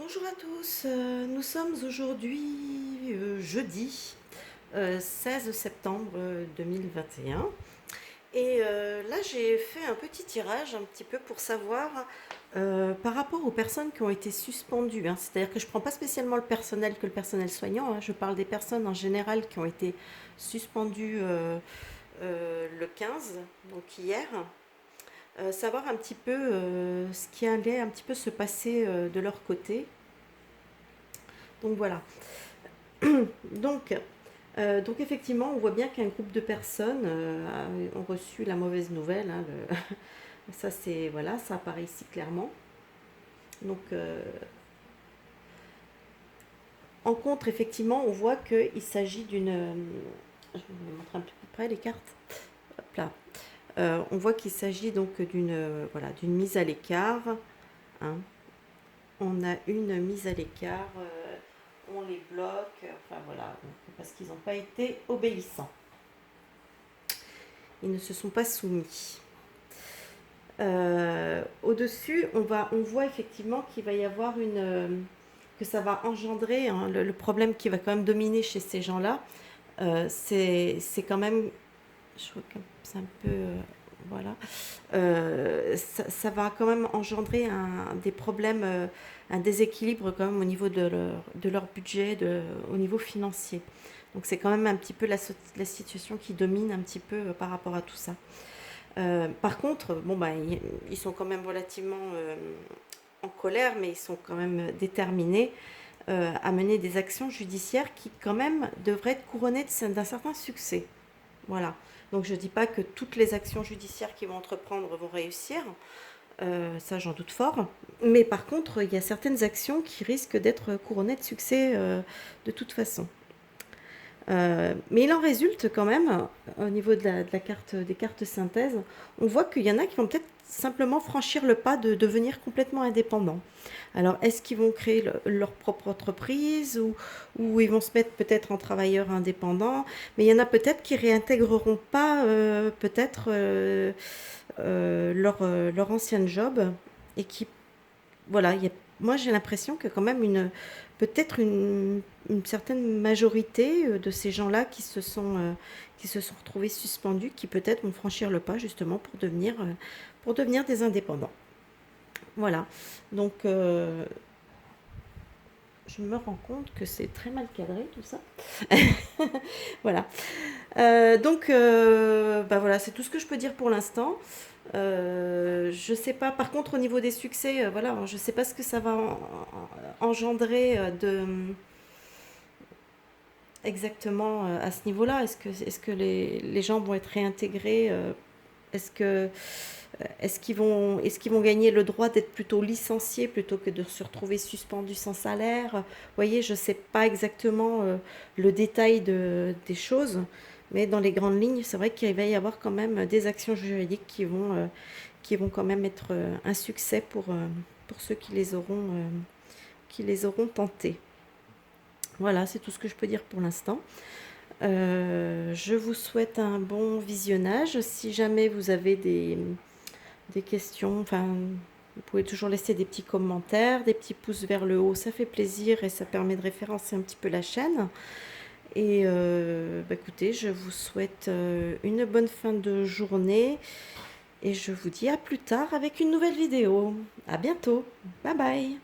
Bonjour à tous, nous sommes aujourd'hui jeudi 16 septembre 2021 et là j'ai fait un petit tirage un petit peu pour savoir par rapport aux personnes qui ont été suspendues, hein. C'est-à-dire que je ne prends pas spécialement le personnel que le personnel soignant, hein. Je parle des personnes en général qui ont été suspendues le 15, donc hier. Savoir un petit peu ce qui allait un petit peu se passer de leur côté. Donc voilà. Donc, donc effectivement, on voit bien qu'un groupe de personnes ont reçu la mauvaise nouvelle, hein, ça c'est voilà, ça apparaît ici clairement. Donc en contre, effectivement, on voit qu'il s'agit d'une. Je vais vous montrer un petit peu près les cartes. Hop là. On voit qu'il s'agit donc d'une voilà, d'une mise à l'écart, hein. On a une mise à l'écart, on les bloque, enfin voilà, parce qu'ils n'ont pas été obéissants. Ils ne se sont pas soumis. Au-dessus, on voit effectivement qu'il va y avoir que ça va engendrer, hein, le problème qui va quand même dominer chez ces gens-là. C'est quand même, je crois que c'est un peu, voilà, ça va quand même engendrer des problèmes, un déséquilibre quand même au niveau de leur budget, au niveau financier. Donc c'est quand même un petit peu la situation qui domine un petit peu par rapport à tout ça. Par contre, bon, bah, ils sont quand même relativement en colère, mais ils sont quand même déterminés à mener des actions judiciaires qui quand même devraient être couronnées d'un certain succès. Voilà. Donc je ne dis pas que toutes les actions judiciaires qu'ils vont entreprendre vont réussir, ça j'en doute fort. Mais par contre, il y a certaines actions qui risquent d'être couronnées de succès de toute façon. Mais il en résulte quand même, au niveau de la carte, des cartes synthèse, on voit qu'il y en a qui vont peut-être simplement franchir le pas de devenir complètement indépendants. Alors, est-ce qu'ils vont créer leur propre entreprise ou ils vont se mettre peut-être en travailleurs indépendants? Mais il y en a peut-être qui réintégreront pas peut-être leur ancien job et qui voilà, moi j'ai l'impression que quand même peut-être une certaine majorité de ces gens-là qui se sont retrouvés suspendus, qui peut-être vont franchir le pas justement pour devenir des indépendants. Voilà. Donc je me rends compte que c'est très mal cadré tout ça. Voilà. Donc bah voilà, c'est tout ce que je peux dire pour l'instant. Je sais pas, par contre, au niveau des succès, voilà, je sais pas ce que ça va engendrer exactement à ce niveau-là. Est-ce que les gens vont être réintégrés est-ce que, est-ce qu'ils vont gagner le droit d'être plutôt licenciés plutôt que de se retrouver suspendus sans salaire? Vous voyez, je ne sais pas exactement le détail des choses, mais dans les grandes lignes, c'est vrai qu'il va y avoir quand même des actions juridiques qui vont quand même être un succès pour ceux qui les auront tentés. Voilà, c'est tout ce que je peux dire pour l'instant. Je vous souhaite un bon visionnage. Si jamais vous avez des questions, enfin, vous pouvez toujours laisser des petits commentaires, des petits pouces vers le haut, ça fait plaisir et ça permet de référencer un petit peu la chaîne. Et bah, écoutez, je vous souhaite une bonne fin de journée et je vous dis à plus tard avec une nouvelle vidéo. À bientôt. Bye bye.